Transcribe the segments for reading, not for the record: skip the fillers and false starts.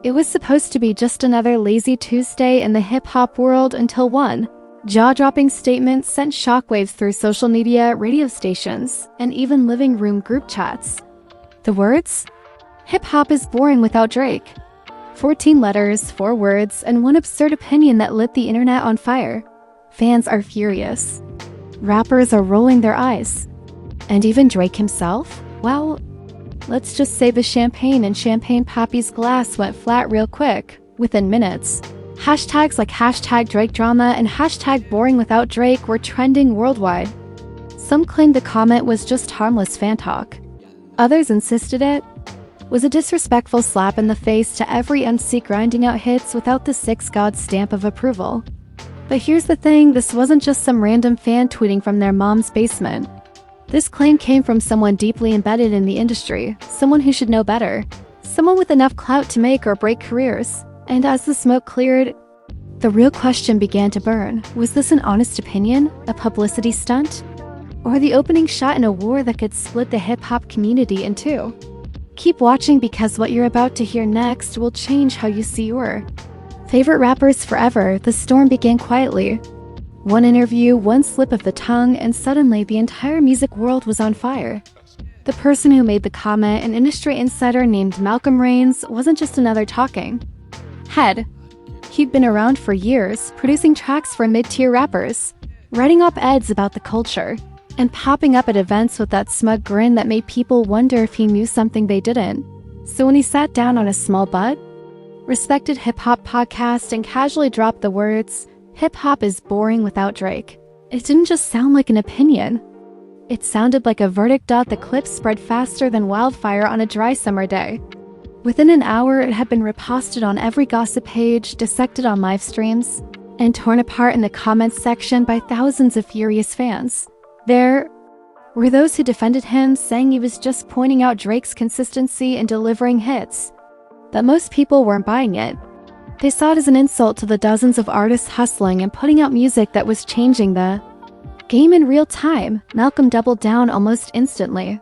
It was supposed to be just another lazy Tuesday in the hip-hop world until one jaw-dropping statement sent shockwaves through social media, radio stations, and even living room group chats. The words? Hip-hop is boring without Drake. 14 letters, 4 words, and one absurd opinion that lit the internet on fire. Fans are furious. Rappers are rolling their eyes. And even Drake himself? Well, let's just say the champagne in Champagne Papi's glass went flat real quick, within minutes. Hashtags like hashtag Drake drama and hashtag boring without Drake were trending worldwide. Some claimed the comment was just harmless fan talk. Others insisted it was a disrespectful slap in the face to every MC grinding out hits without the 6 God stamp of approval. But here's the thing, this wasn't just some random fan tweeting from their mom's basement. This claim came from someone deeply embedded in the industry, someone who should know better, someone with enough clout to make or break careers. And as the smoke cleared, the real question began to burn. Was this an honest opinion, a publicity stunt, or the opening shot in a war that could split the hip-hop community in two? Keep watching because what you're about to hear next will change how you see your favorite rappers forever. The storm began quietly. One interview, one slip of the tongue, and suddenly the entire music world was on fire. The person who made the comment, an industry insider named Malcolm Reigns, wasn't just another talking head. He'd been around for years, producing tracks for mid-tier rappers, writing op-eds about the culture, and popping up at events with that smug grin that made people wonder if he knew something they didn't. So when he sat down on a small but respected hip-hop podcast and casually dropped the words, "Hip-hop is boring without Drake," it didn't just sound like an opinion. It sounded like a verdict. The clip spread faster than wildfire on a dry summer day. Within an hour, it had been reposted on every gossip page, dissected on live streams, and torn apart in the comments section by thousands of furious fans. There were those who defended him, saying he was just pointing out Drake's consistency in delivering hits. But most people weren't buying it. They saw it as an insult to the dozens of artists hustling and putting out music that was changing the game in real time. Malcolm doubled down almost instantly.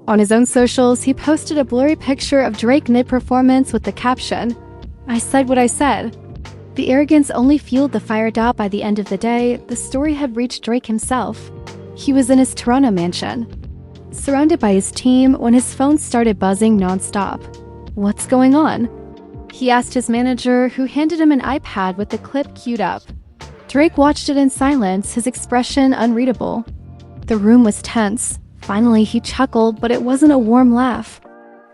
On his own socials, he posted a blurry picture of Drake mid-performance with the caption, "I said what I said." The arrogance only fueled the fire. By the end of the day, the story had reached Drake himself. He was in his Toronto mansion, surrounded by his team, when his phone started buzzing non-stop. "What's going on?" he asked his manager, who handed him an iPad with the clip queued up. Drake watched it in silence, his expression unreadable. The room was tense. Finally, he chuckled, but it wasn't a warm laugh.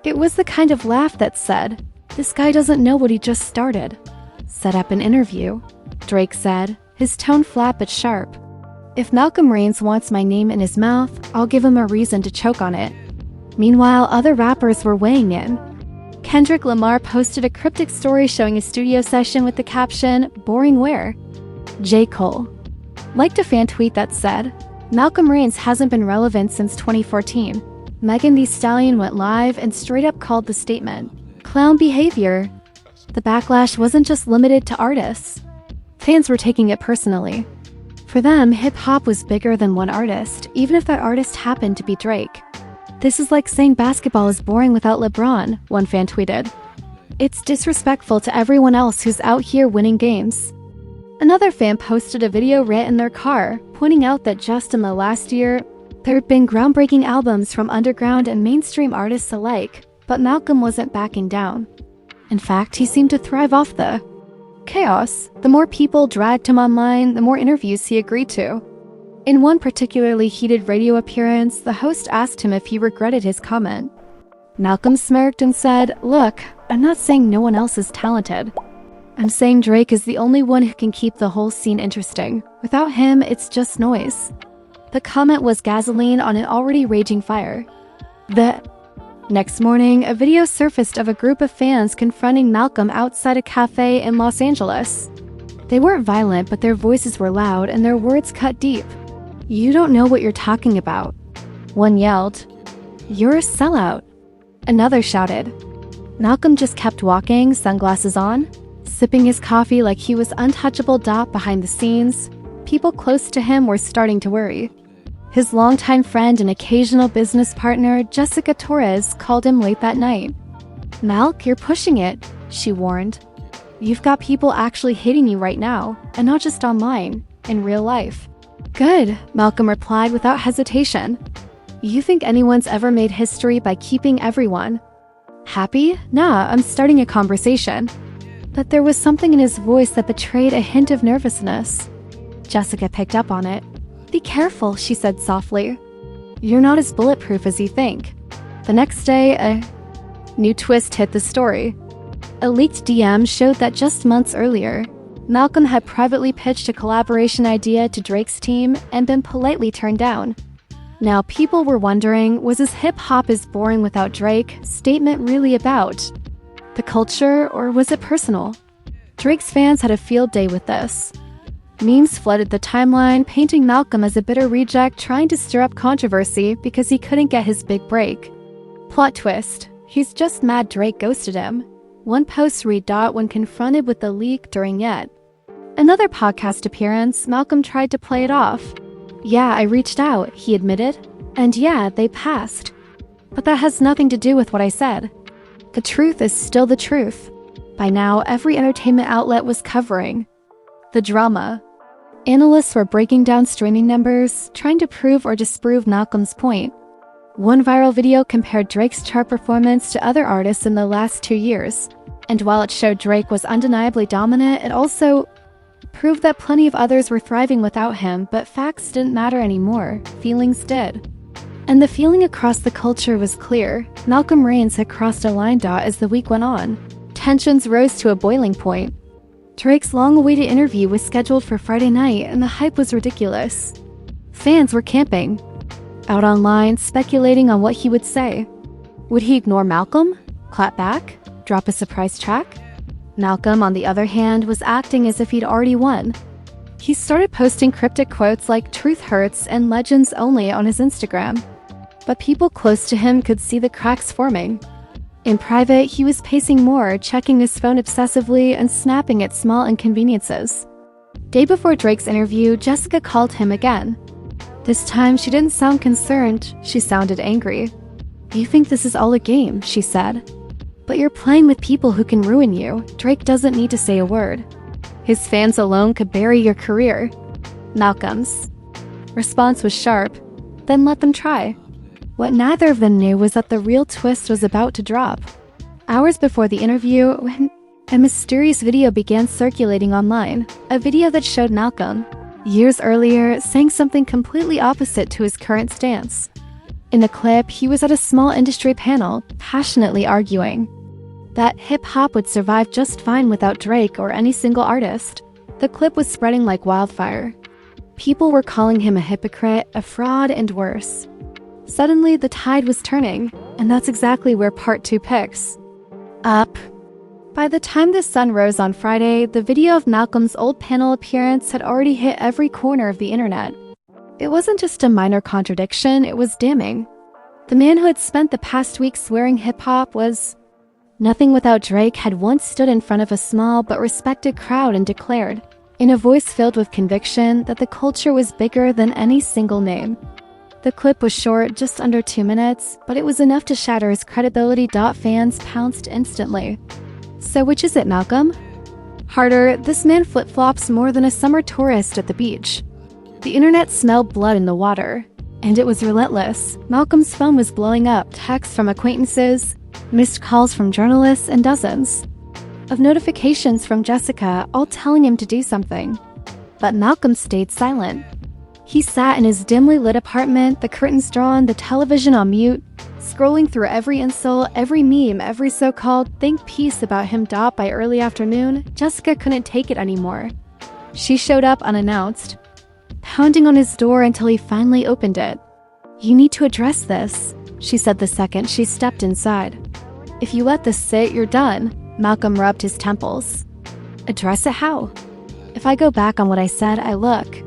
It was the kind of laugh that said, "This guy doesn't know what he just started." "Set up an interview," Drake said, his tone flat but sharp. "If Malcolm Reigns wants my name in his mouth, I'll give him a reason to choke on it." Meanwhile, other rappers were weighing in. Kendrick Lamar posted a cryptic story showing a studio session with the caption, "Boring where?" J. Cole liked a fan tweet that said, "Malcolm Reigns hasn't been relevant since 2014. Megan Thee Stallion went live and straight up called the statement clown behavior." The backlash wasn't just limited to artists. Fans were taking it personally. For them, hip-hop was bigger than one artist, even if that artist happened to be Drake. "This is like saying basketball is boring without LeBron," one fan tweeted. "It's disrespectful to everyone else who's out here winning games." Another fan posted a video rant in their car, pointing out that just in the last year, there had been groundbreaking albums from underground and mainstream artists alike, but Malcolm wasn't backing down. In fact, he seemed to thrive off the chaos. The more people dragged him online, the more interviews he agreed to. In one particularly heated radio appearance, the host asked him if he regretted his comment. Malcolm smirked and said, "Look, I'm not saying no one else is talented. I'm saying Drake is the only one who can keep the whole scene interesting. Without him, it's just noise." The comment was gasoline on an already raging fire. The next morning, a video surfaced of a group of fans confronting Malcolm outside a cafe in Los Angeles. They weren't violent, but their voices were loud and their words cut deep. "You don't know what you're talking about." One yelled, "You're a sellout." Another shouted. Malcolm just kept walking, sunglasses on, sipping his coffee like he was untouchable. Behind the scenes, people close to him were starting to worry. His longtime friend and occasional business partner, Jessica Torres, called him late that night. "Malk, you're pushing it. she warned. You've got people actually hating you right now, and not just online, in real life. Good, Malcolm replied without hesitation. You think anyone's ever made history by keeping everyone happy? Nah, I'm starting a conversation. But there was something in his voice that betrayed a hint of nervousness. Jessica picked up on it. Be careful, she said softly. You're not as bulletproof as you think. The next day, a new twist hit the story. A leaked DM showed that just months earlier, Malcolm had privately pitched a collaboration idea to Drake's team and been politely turned down. Now people were wondering, was his hip-hop is boring without Drake statement really about the culture, or was it personal? Drake's fans had a field day with this. Memes flooded the timeline, painting Malcolm as a bitter reject trying to stir up controversy because he couldn't get his big break. Plot twist, he's just mad Drake ghosted him. One post read when confronted with the leak during Yet another podcast appearance, Malcolm tried to play it off. Yeah, I reached out, he admitted. And yeah, they passed. But that has nothing to do with what I said. The truth is still the truth. By now, every entertainment outlet was covering the drama. Analysts were breaking down streaming numbers, trying to prove or disprove Malcolm's point. One viral video compared Drake's chart performance to other artists in the last 2 years. And while it showed Drake was undeniably dominant, it also proved that plenty of others were thriving without him, but facts didn't matter anymore. Feelings did. And the feeling across the culture was clear. Malcolm Reigns had crossed a line as the week went on. Tensions rose to a boiling point. Drake's long-awaited interview was scheduled for Friday night, and the hype was ridiculous. Fans were camping out online, speculating on what he would say. Would he ignore Malcolm? Clap back? Drop a surprise track? Malcolm, on the other hand, was acting as if he'd already won. He started posting cryptic quotes like "Truth hurts" and "Legends only" on his Instagram. But people close to him could see the cracks forming. In private, he was pacing more, checking his phone obsessively and snapping at small inconveniences. Day before Drake's interview, Jessica called him again. This time, she didn't sound concerned, she sounded angry. You think this is all a game, she said. But you're playing with people who can ruin you. Drake doesn't need to say a word. His fans alone could bury your career. Malcolm's response was sharp. Then let them try. What neither of them knew was that the real twist was about to drop. Hours before the interview, when a mysterious video began circulating online, a video that showed Malcolm, years earlier, saying something completely opposite to his current stance. In the clip, he was at a small industry panel, passionately arguing that hip-hop would survive just fine without Drake or any single artist. The clip was spreading like wildfire. People were calling him a hypocrite, a fraud, and worse. Suddenly, the tide was turning, and that's exactly where part 2 picks up. By the time the sun rose on Friday, the video of Malcolm's old panel appearance had already hit every corner of the internet. It wasn't just a minor contradiction, it was damning. The man who had spent the past week swearing hip-hop was nothing without Drake had once stood in front of a small but respected crowd and declared, in a voice filled with conviction, that the culture was bigger than any single name. The clip was short, just under 2 minutes, but it was enough to shatter his credibility. Fans pounced instantly. So which is it, Malcolm? Harder, this man flip-flops more than a summer tourist at the beach. The internet smelled blood in the water, and it was relentless. Malcolm's phone was blowing up, texts from acquaintances, missed calls from journalists, and dozens of notifications from Jessica, all telling him to do something. But Malcolm stayed silent. He sat in his dimly lit apartment, the curtains drawn, the television on mute, scrolling through every insult, every meme, every so-called think piece about him. By early afternoon, Jessica couldn't take it anymore. She showed up unannounced, pounding on his door until he finally opened it. You need to address this, she said the second she stepped inside. If you let this sit, you're done. Malcolm rubbed his temples. Address it how? If I go back on what I said, I look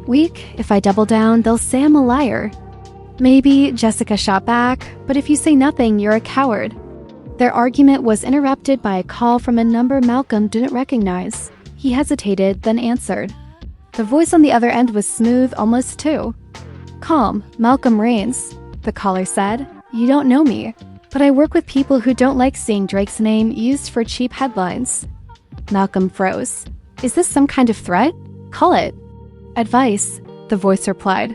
weak. If I double down, they'll say I'm a liar. Maybe, Jessica shot back, but if you say nothing, you're a coward. Their argument was interrupted by a call from a number Malcolm didn't recognize. He hesitated, then answered. The voice on the other end was smooth, almost calm. Malcolm Reigns, the caller said. You don't know me, But I work with people who don't like seeing Drake's name used for cheap headlines. Malcolm froze. Is this some kind of threat? Call it. Advice, the voice replied.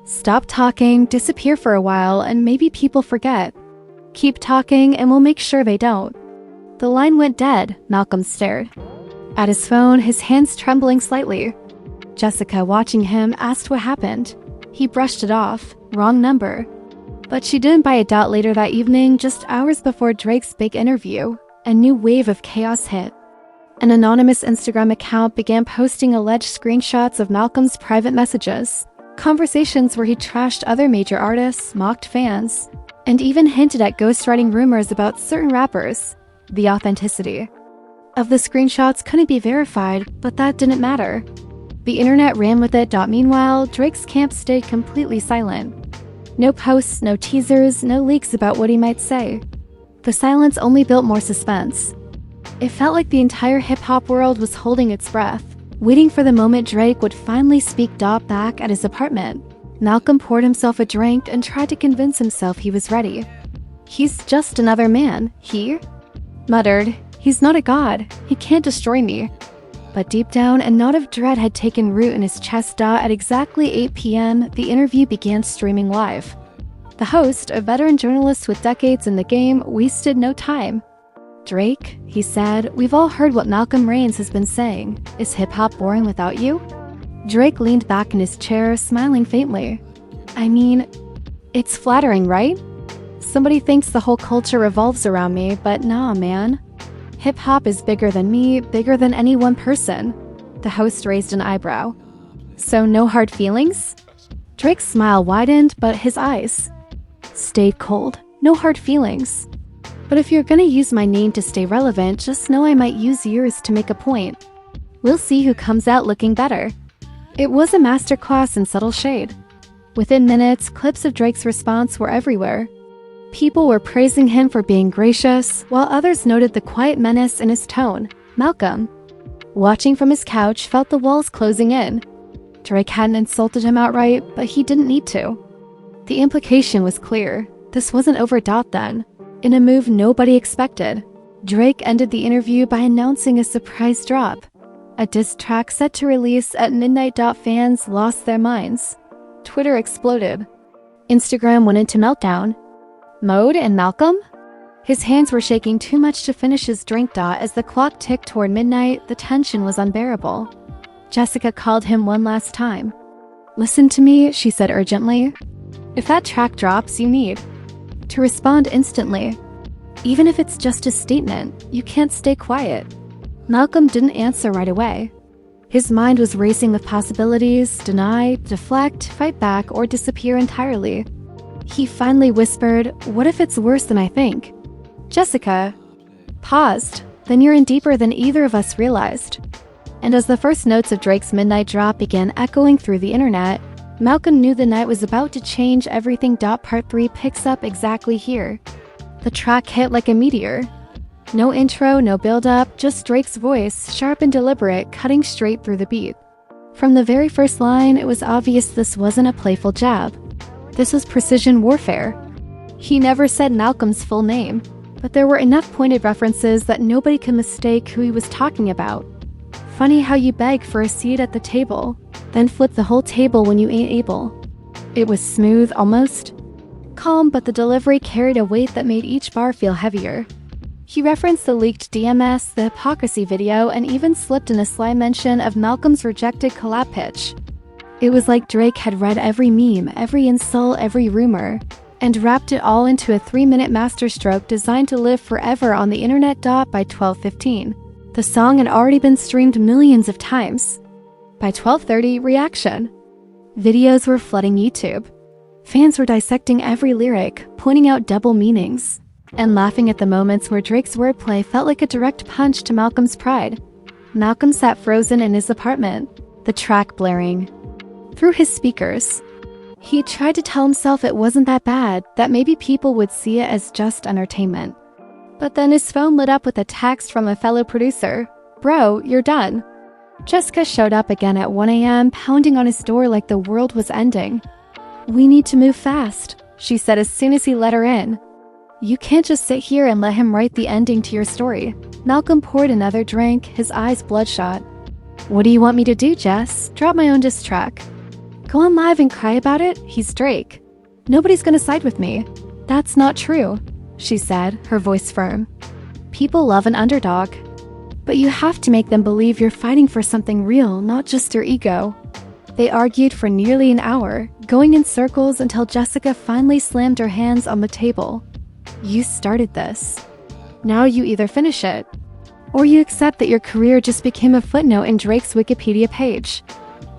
Stop talking, disappear for a while, and maybe people forget. Keep talking and we'll make sure they don't. The line went dead. Malcolm stared at his phone, his hands trembling slightly. Jessica, watching him, asked what happened. He brushed it off. Wrong number. But she didn't buy a doubt. Later that evening, just hours before Drake's big interview, a new wave of chaos hit. An anonymous Instagram account began posting alleged screenshots of Malcolm's private messages, conversations where he trashed other major artists, mocked fans, and even hinted at ghostwriting rumors about certain rappers. The authenticity of the screenshots couldn't be verified, but that didn't matter. The internet ran with it. Meanwhile, Drake's camp stayed completely silent. No posts, no teasers, no leaks about what he might say. The silence only built more suspense. It felt like the entire hip-hop world was holding its breath, waiting for the moment Drake would finally speak back at his apartment. Malcolm poured himself a drink and tried to convince himself he was ready. He's just another man, he muttered. He's not a god. He can't destroy me. But deep down, a knot of dread had taken root in his chest. At exactly 8 p.m., the interview began streaming live. The host, a veteran journalist with decades in the game, wasted no time. Drake, he said, we've all heard what Malcolm Reigns has been saying. Is hip-hop boring without you? Drake leaned back in his chair, smiling faintly. I mean, it's flattering, right? Somebody thinks the whole culture revolves around me, but nah, man. Hip-hop is bigger than me, bigger than any one person. The host raised an eyebrow. So no hard feelings? Drake's smile widened, but his eyes stayed cold. No hard feelings. But if you're gonna use my name to stay relevant, just know I might use yours to make a point. We'll see who comes out looking better. It was a masterclass in subtle shade. Within minutes, clips of Drake's response were everywhere. People were praising him for being gracious, while others noted the quiet menace in his tone. Malcolm, watching from his couch, felt the walls closing in. Drake hadn't insulted him outright, but he didn't need to. The implication was clear. This wasn't over. Then, in a move nobody expected, Drake ended the interview by announcing a surprise drop. A diss track set to release at midnight. Fans lost their minds. Twitter exploded. Instagram went into meltdown mode, and Malcolm? His hands were shaking too much to finish his drink. As the clock ticked toward midnight, the tension was unbearable. Jessica called him one last time. Listen to me, she said urgently. If that track drops, you need to respond instantly. Even if it's just a statement, you can't stay quiet. Malcolm didn't answer right away. His mind was racing with possibilities: deny, deflect, fight back, or disappear entirely. He finally whispered, what if it's worse than I think? Jessica paused. Then you're in deeper than either of us realized. And as the first notes of Drake's midnight drop began echoing through the internet, Malcolm knew the night was about to change everything. Part 3 picks up exactly here. The track hit like a meteor. No intro, no build-up, just Drake's voice, sharp and deliberate, cutting straight through the beat. From the very first line, it was obvious this wasn't a playful jab. This was precision warfare. He never said Malcolm's full name, but there were enough pointed references that nobody could mistake who he was talking about. Funny how you beg for a seat at the table, then flip the whole table when you ain't able. It was smooth, almost calm, but the delivery carried a weight that made each bar feel heavier. He referenced the leaked DMS, the hypocrisy video, and even slipped in a sly mention of Malcolm's rejected collab pitch. It was like Drake had read every meme, every insult, every rumor, and wrapped it all into a 3-minute masterstroke designed to live forever on the internet. By 12:15, the song had already been streamed millions of times. By 12:30, reaction videos were flooding YouTube. Fans were dissecting every lyric, pointing out double meanings, and laughing at the moments where Drake's wordplay felt like a direct punch to Malcolm's pride. Malcolm sat frozen in his apartment, the track blaring through his speakers. He tried to tell himself it wasn't that bad, that maybe people would see it as just entertainment. But then his phone lit up with a text from a fellow producer. Bro, you're done. Jessica showed up again at 1 a.m., pounding on his door like the world was ending. We need to move fast, she said as soon as he let her in. You can't just sit here and let him write the ending to your story. Malcolm poured another drink, his eyes bloodshot. What do you want me to do, Jess? Drop my own diss track? Go on live and cry about it? He's Drake. Nobody's gonna side with me. That's not true, she said, her voice firm. People love an underdog. But you have to make them believe you're fighting for something real, not just their ego. They argued for nearly an hour, going in circles until Jessica finally slammed her hands on the table. You started this. Now you either finish it, or you accept that your career just became a footnote in Drake's Wikipedia page.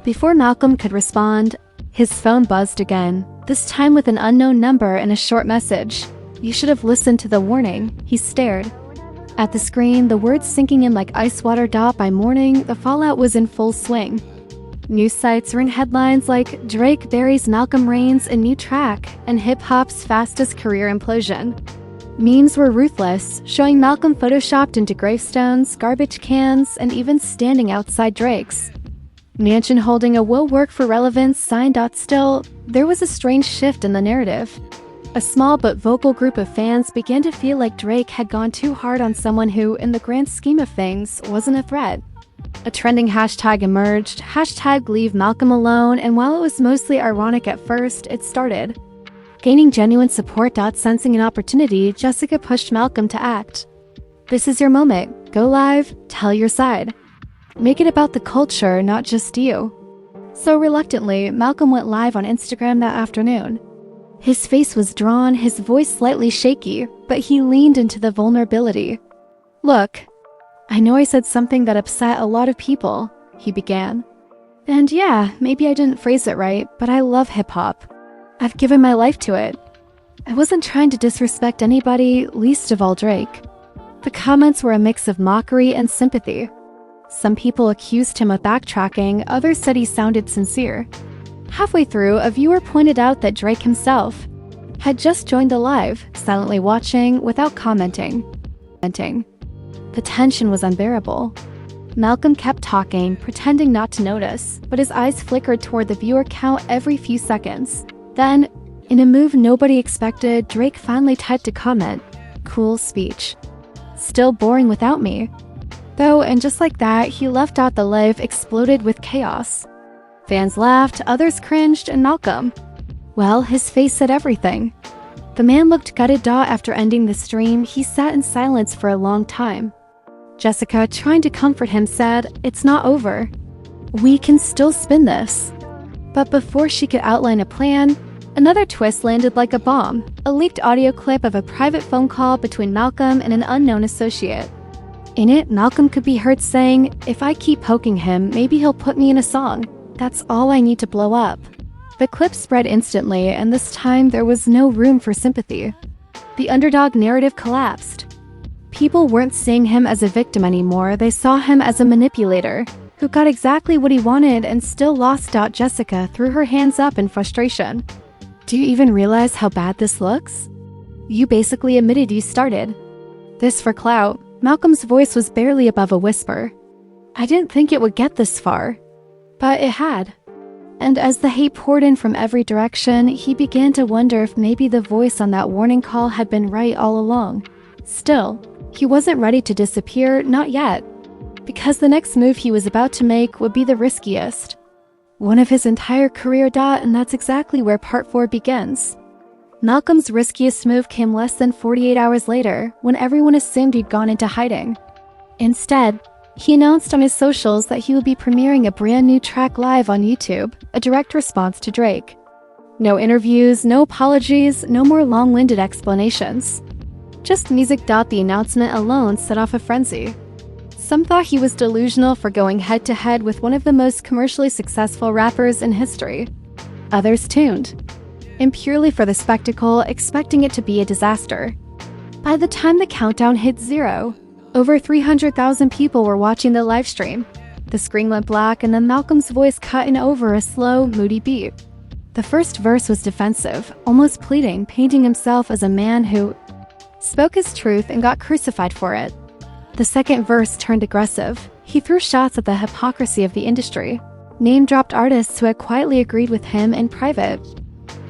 Before Malcolm could respond, his phone buzzed again, this time with an unknown number and a short message. You should have listened to the warning. He stared. At the screen, the words sinking in like ice water. By morning, the fallout was in full swing. News sites ran headlines like Drake buries Malcolm Reigns a new track and hip-hop's fastest career implosion. Memes were ruthless, showing Malcolm photoshopped into gravestones, garbage cans, and even standing outside Drake's mansion holding a "will work for relevance" sign. Still, there was a strange shift in the narrative. A small but vocal group of fans began to feel like Drake had gone too hard on someone who, in the grand scheme of things, wasn't a threat. A trending hashtag emerged, #LeaveMalcolmAlone, and while it was mostly ironic at first, it started gaining genuine support. Sensing an opportunity, Jessica pushed Malcolm to act. This is your moment. Go live, tell your side. Make it about the culture, not just you. So reluctantly, Malcolm went live on Instagram that afternoon. His face was drawn, his voice slightly shaky, but he leaned into the vulnerability. Look, I know I said something that upset a lot of people, he began. And yeah, maybe I didn't phrase it right, but I love hip-hop. I've given my life to it. I wasn't trying to disrespect anybody, least of all Drake. The comments were a mix of mockery and sympathy. Some people accused him of backtracking, others said he sounded sincere. Halfway through, a viewer pointed out that Drake himself had just joined the live, silently watching without commenting. The tension was unbearable. Malcolm kept talking, pretending not to notice, but his eyes flickered toward the viewer count every few seconds. Then, in a move nobody expected, Drake finally typed a comment. Cool speech. Still boring without me. Though, and just like that, he left out. The live exploded with chaos. Fans laughed, others cringed, and Malcolm, well, his face said everything. The man looked gutted. After ending the stream, he sat in silence for a long time. Jessica, trying to comfort him, said, "It's not over. We can still spin this." But before she could outline a plan, another twist landed like a bomb, a leaked audio clip of a private phone call between Malcolm and an unknown associate. In it, Malcolm could be heard saying, "If I keep poking him, maybe he'll put me in a song. That's all I need to blow up." The clip spread instantly, and this time there was no room for sympathy. The underdog narrative collapsed. People weren't seeing him as a victim anymore, they saw him as a manipulator, who got exactly what he wanted and still lost. Jessica threw her hands up in frustration. Do you even realize how bad this looks? You basically admitted you started this for clout. Malcolm's voice was barely above a whisper. I didn't think it would get this far. But it had. And as the hate poured in from every direction, he began to wonder if maybe the voice on that warning call had been right all along. Still, he wasn't ready to disappear, not yet. Because the next move he was about to make would be the riskiest. One of his entire career. And that's exactly where part 4 begins. Malcolm's riskiest move came less than 48 hours later, when everyone assumed he'd gone into hiding. Instead, he announced on his socials that he would be premiering a brand new track live on YouTube, a direct response to Drake. No interviews, no apologies, no more long-winded explanations. Just music. The announcement alone set off a frenzy. Some thought he was delusional for going head-to-head with one of the most commercially successful rappers in history. Others tuned in purely for the spectacle, expecting it to be a disaster. By the time the countdown hit 0, over 300,000 people were watching the livestream. The screen went black, and then Malcolm's voice cut in over a slow, moody beat. The first verse was defensive, almost pleading, painting himself as a man who spoke his truth and got crucified for it. The second verse turned aggressive. He threw shots at the hypocrisy of the industry, name-dropped artists who had quietly agreed with him in private.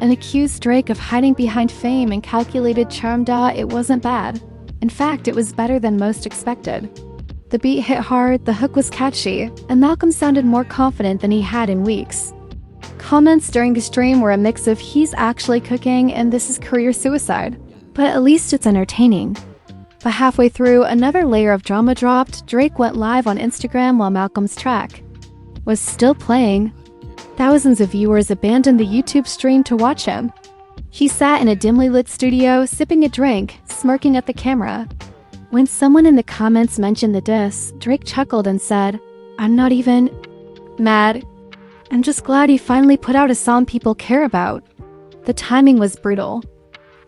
and accused Drake of hiding behind fame and calculated charm. It wasn't bad. In fact, it was better than most expected. The beat hit hard, the hook was catchy, and Malcolm sounded more confident than he had in weeks. Comments during the stream were a mix of "he's actually cooking" and "this is career suicide," but at least it's entertaining. But halfway through, another layer of drama dropped. Drake went live on Instagram while Malcolm's track was still playing. Thousands of viewers abandoned the YouTube stream to watch him. He sat in a dimly lit studio, sipping a drink, smirking at the camera. When someone in the comments mentioned the diss, Drake chuckled and said, "I'm not even mad. I'm just glad he finally put out a song people care about." The timing was brutal.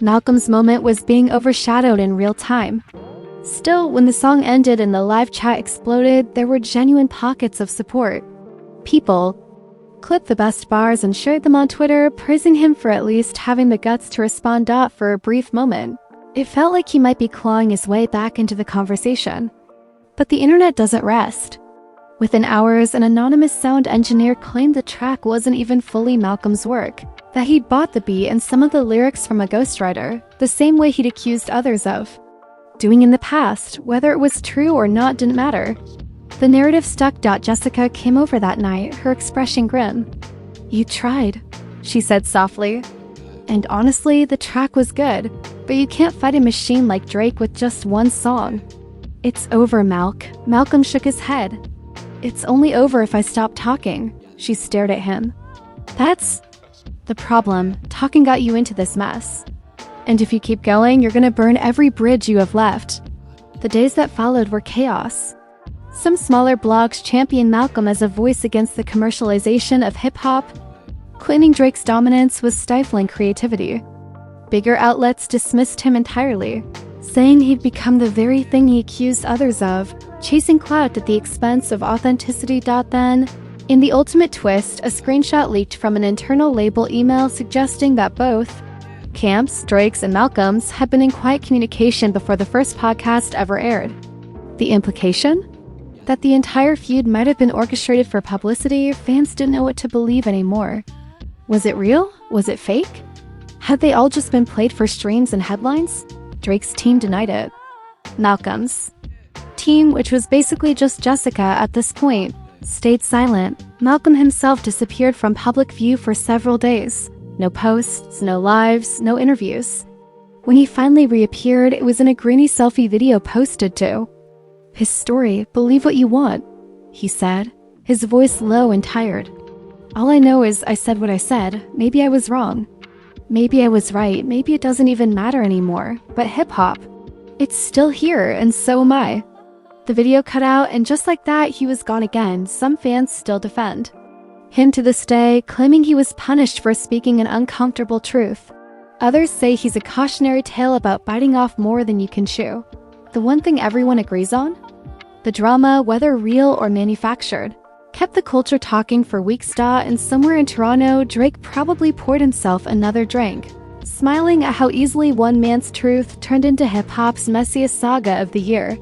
Malcolm's moment was being overshadowed in real time. Still, when the song ended and the live chat exploded, there were genuine pockets of support. People clipped the best bars and shared them on Twitter, praising him for at least having the guts to respond. For a brief moment, it felt like he might be clawing his way back into the conversation. But the internet doesn't rest. Within hours, an anonymous sound engineer claimed the track wasn't even fully Malcolm's work, that he'd bought the beat and some of the lyrics from a ghostwriter, the same way he'd accused others of doing in the past. Whether it was true or not didn't matter. The narrative stuck. Jessica came over that night, her expression grim. "You tried," she said softly. And honestly, the track was good, but you can't fight a machine like Drake with just one song. "It's over, Malk." Malcolm shook his head. "It's only over if I stop talking." She stared at him. "That's the problem. Talking got you into this mess. And if you keep going, you're gonna burn every bridge you have left." The days that followed were chaos. Some smaller blogs championed Malcolm as a voice against the commercialization of hip-hop, claiming Drake's dominance was stifling creativity. Bigger outlets dismissed him entirely, saying he'd become the very thing he accused others of, chasing clout at the expense of authenticity. Then, in the ultimate twist, a screenshot leaked from an internal label email suggesting that both camps, Drake's and Malcolm's, had been in quiet communication before the first podcast ever aired. The implication? That the entire feud might have been orchestrated for publicity. Fans didn't know what to believe anymore. Was it real? Was it fake? Had they all just been played for streams and headlines? Drake's team denied it. Malcolm's team, which was basically just Jessica at this point, stayed silent. Malcolm himself disappeared from public view for several days. No posts, no lives, no interviews. When he finally reappeared, it was in a grainy selfie video posted to his story. "Believe what you want," he said, his voice low and tired. "All I know is I said what I said. Maybe I was wrong. Maybe I was right. Maybe it doesn't even matter anymore. But hip-hop, it's still here, and so am I." The video cut out, and just like that, he was gone again. Some fans still defend him to this day, claiming he was punished for speaking an uncomfortable truth. Others say he's a cautionary tale about biting off more than you can chew. The one thing everyone agrees on? The drama, whether real or manufactured, kept the culture talking for weeks. And somewhere in Toronto, Drake probably poured himself another drink, smiling at how easily one man's truth turned into hip-hop's messiest saga of the year.